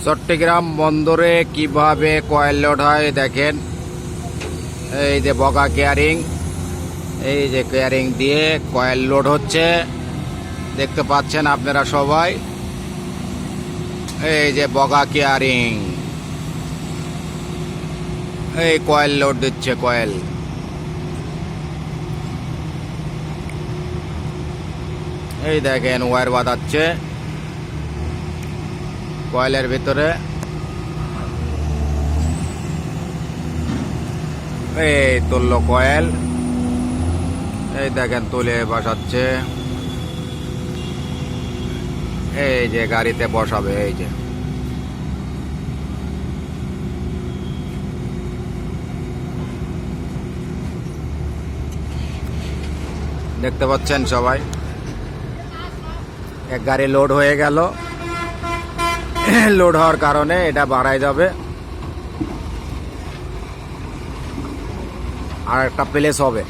চট্টগ্রাম বন্দরে কিভাবে coil load হয় দেখেন। এই যে বগা কেয়ারিং, এই যে কেয়ারিং দিয়ে কয়েল লোড হচ্ছে, দেখতে পাচ্ছেন আপনারা সবাই। এই যে বগা কেয়ারিং, এই কয়েল লোড দিচ্ছে, কয়েল। এই দেখেন ওয়্যার বাঁধাচ্ছে কয়েলের ভিতরে। এই তুললো কয়েল, এই দেখেন তুলে বসাচ্ছে। এই যে গাড়িতে বসাবে, এই যে দেখতে পাচ্ছেন সবাই। এক গাড়ি লোড হয়ে গেল, লোড হওয়ার কারণে এটা বাড়ায় যাবে, আর একটা প্লেস হবে।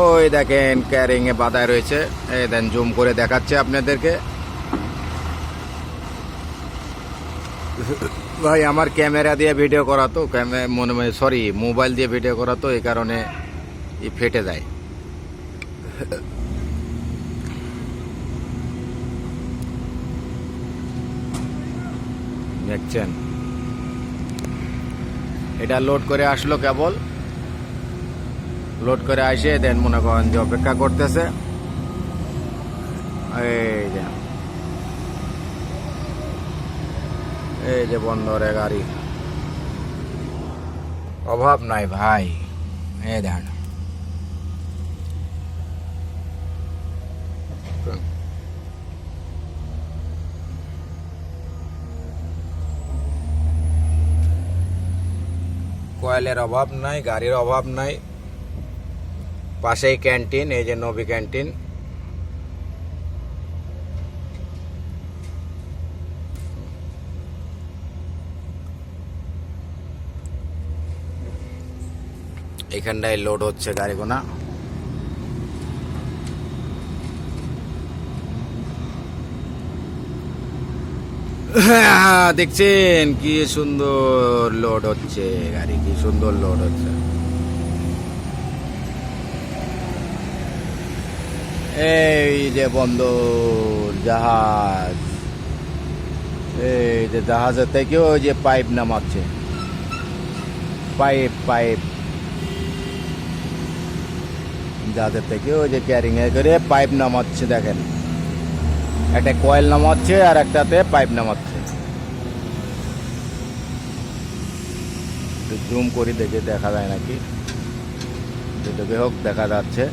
ওই দেখেন ক্যারিং এ বাঁধায় রয়েছে। এই দেন জুম করে দেখাচ্ছে আপনাদেরকে। ভাই আমার ক্যামেরা দিয়ে ভিডিও করা তো, সরি মোবাইল দিয়ে ভিডিও করা তো, এই কারণে ফেটে যায়। দেখছেন এটা লোড করে আসলো, কেবল লোড করে আসে দেন মনে করেন যে অপেক্ষা করতেছে। এই যে বন্দরে গাড়ি, অভাব নাই ভাই। এই দেন কয়েলের অভাব নাই, গাড়ির অভাব নাই। পাশেই ক্যান্টিন, এই যে নবী ক্যান্টিন। এখানটায় লোড হচ্ছে গাড়িগুনা। দেখছেন কি সুন্দর লোড হচ্ছে গাড়ি, কি সুন্দর লোড হচ্ছে। এই যে বন্দর জাহাজ, এই যে জাহাজের থেকে ওই যে পাইপ নামাচ্ছে, পাইপ পাইপ জাহাজের থেকে ওই যে ক্যারিং এ করে পাইপ নামাচ্ছে। দেখেন একটা কয়েল নামাচ্ছে আর একটাতে পাইপ নামাচ্ছে। জুম করি দেখে দেখা যায় নাকি, যেটাকে হোক দেখা যাচ্ছে।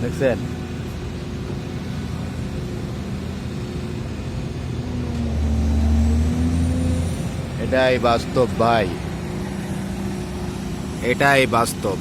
দেখছেন এটাই বাস্তব ভাই, এটাই বাস্তব।